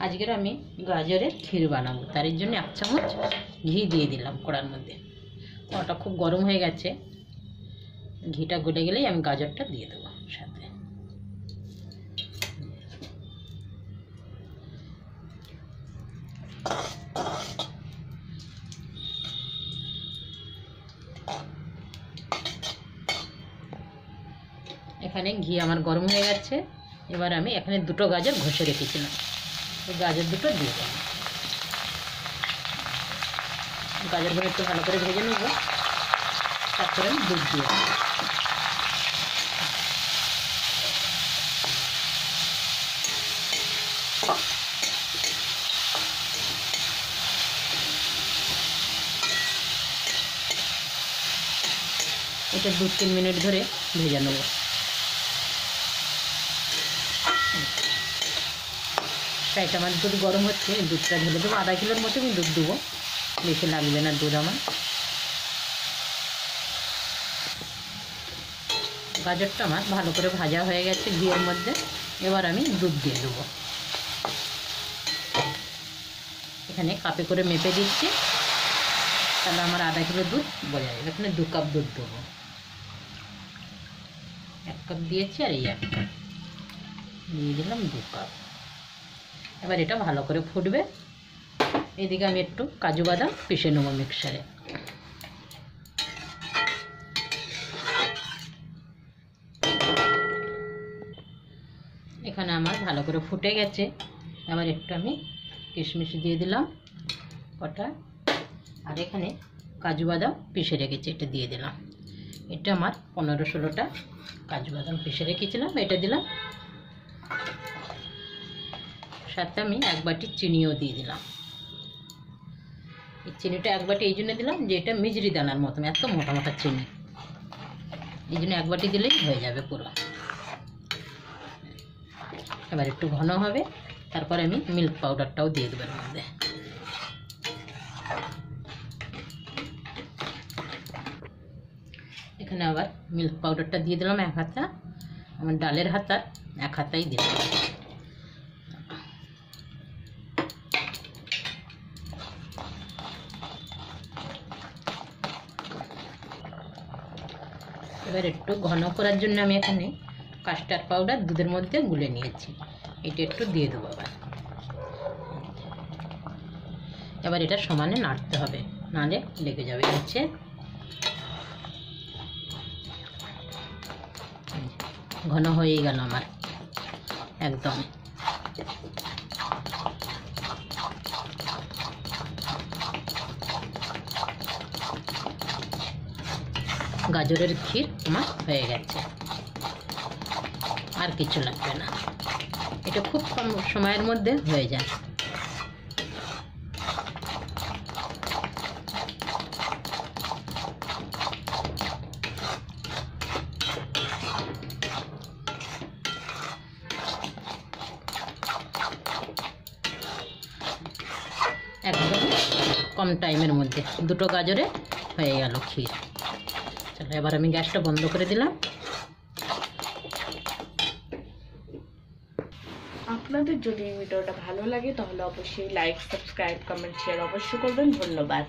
আজকের আমি গাজরের ক্ষীর বানাবো, তার জন্য 1 চামচ ঘি দিয়ে দিলাম কড়ার মধ্যে। কড়াটা খুব গরম হয়ে গেছে, ঘিটা গলে গেলেই আমি গাজরটা দিয়ে দেবো সাথে। এখানে ঘি আমার গরম হয়ে গেছে। এবার আমি এখানে 2টো গাজর ঘষে রেখেছিলাম, এই গাজর দুটো দিয়ে দেবো। গাজরগুলো একটু ভালো করে ভেজে নেব, তারপরে আমি দুধ দিয়ে দেবো। এটা 2-3 মিনিট ধরে ভেজে নেব। তাইটা আমার দুধ গরম হচ্ছে, দুধটা ঢেলে দেবো। 1/2 কিলোর মতো আমি দুধ দেবো, বেশি লাগবে না দুধ আমার। গাজরটা আমার ভালো করে ভাজা হয়ে গেছে ঘিয়ের মধ্যে। এবার আমি দুধ দিয়ে দেবো। এখানে কাপে করে মেপে দিচ্ছি, তাহলে আমার 1/2 কিলো দুধ বোঝা যাবে। এখানে 2 কাপ দুধ দেবো। 1 কাপ দিয়েছি আর এই 1 কাপ দিয়ে দিলাম, 2 কাপ। এবার এটা ভালো করে ফুটবে। এদিকে আমি একটু কাজু বাদাম পিষে নেব মিক্সারে। এখানে আমার ভালো করে ফুটে গেছে। এবার একটু আমি কিশমিশ দিয়ে দিলাম কটা, আর এখানে কাজু বাদাম পিষে রেখেছি, এটা দিয়ে দিলাম। এটা আমার 15-16টা কাজু বাদাম পিষে রেখেছিলাম, এটা দিলাম। সাথে আমি 1 বাটি চিনিও দিয়ে দিলাম। এই চিনিটা 1 বাটি এই জন্য দিলাম যে এটা মিজরি দানার মতন, এত মোটা মোটা চিনি, এই জন্য 1 বাটি দিলেই হয়ে যাবে পুরো। এবার একটু ঘন হবে, তারপরে আমি মিল্ক পাউডারটাও দিয়ে দেবো এর মধ্যে। এখানে আবার মিল্ক পাউডারটা দিয়ে দিলাম 1 হাতা, আমার ডালের হাতা 1 হাতাই দিলাম। এবার একটু ঘন করার জন্য আমি এখানে কাস্টার্ড পাউডার দুধের মধ্যে গুলে নিয়েছি, এটা একটু দিয়ে দেবো। এবার এটা সমানে নাড়তে হবে, নাহলে লেগে যাবে নিচে। ঘন হয়েই গেল আমার একদম। গাজরের ক্ষীর আমার হয়ে গেছে, আর কিছু লাগবে না। এটা খুব কম সময়ের মধ্যে হয়ে যায়। একদম কম টাইমের মধ্যে 2টো গাজরে হয়ে গেল ক্ষীর। চলো এবার আমি গ্যাসটা বন্ধ করে দিলাম। আপনাদের যদি এই ভিডিওটা ভালো লাগে তাহলে অবশ্যই লাইক, সাবস্ক্রাইব, কমেন্ট, শেয়ার অবশ্যই করবেন। ধন্যবাদ।